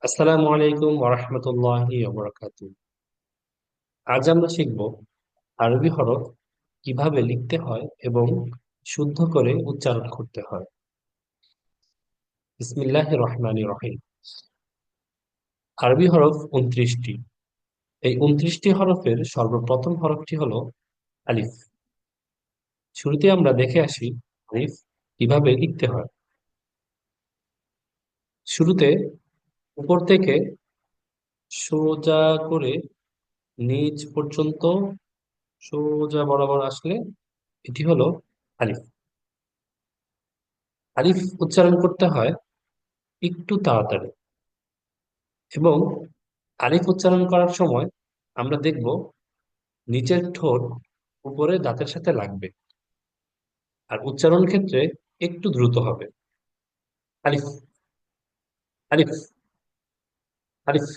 আসসালামু আলাইকুম ওরহমতুল্লাহি ওবরাকাতুহ। আজ আমরা শিখব আরবি হরফ কিভাবে লিখতে হয় এবং শুদ্ধ করে উচ্চারণ করতে হয়। বিসমিল্লাহির রহমানির রহিম। আরবি হরফ 29টি। এই 29টি হরফের সর্বপ্রথম হরফটি হলো আলিফ। শুরুতে আমরা দেখে আসি আলিফ কিভাবে লিখতে হয়। শুরুতে উপর থেকে সোজা করে নিচ পর্যন্ত সোজা বরাবর আসলে এটি হলো আলিফ। আলিফ উচ্চারণ করতে হয় একটু তাড়াতাড়ি, এবং আলিফ উচ্চারণ করার সময় আমরা দেখব নিচের ঠোঁট উপরে দাঁতের সাথে লাগবে, আর উচ্চারণ ক্ষেত্রে একটু দ্রুত হবে। আলিফ, আলিফ, আলিফ।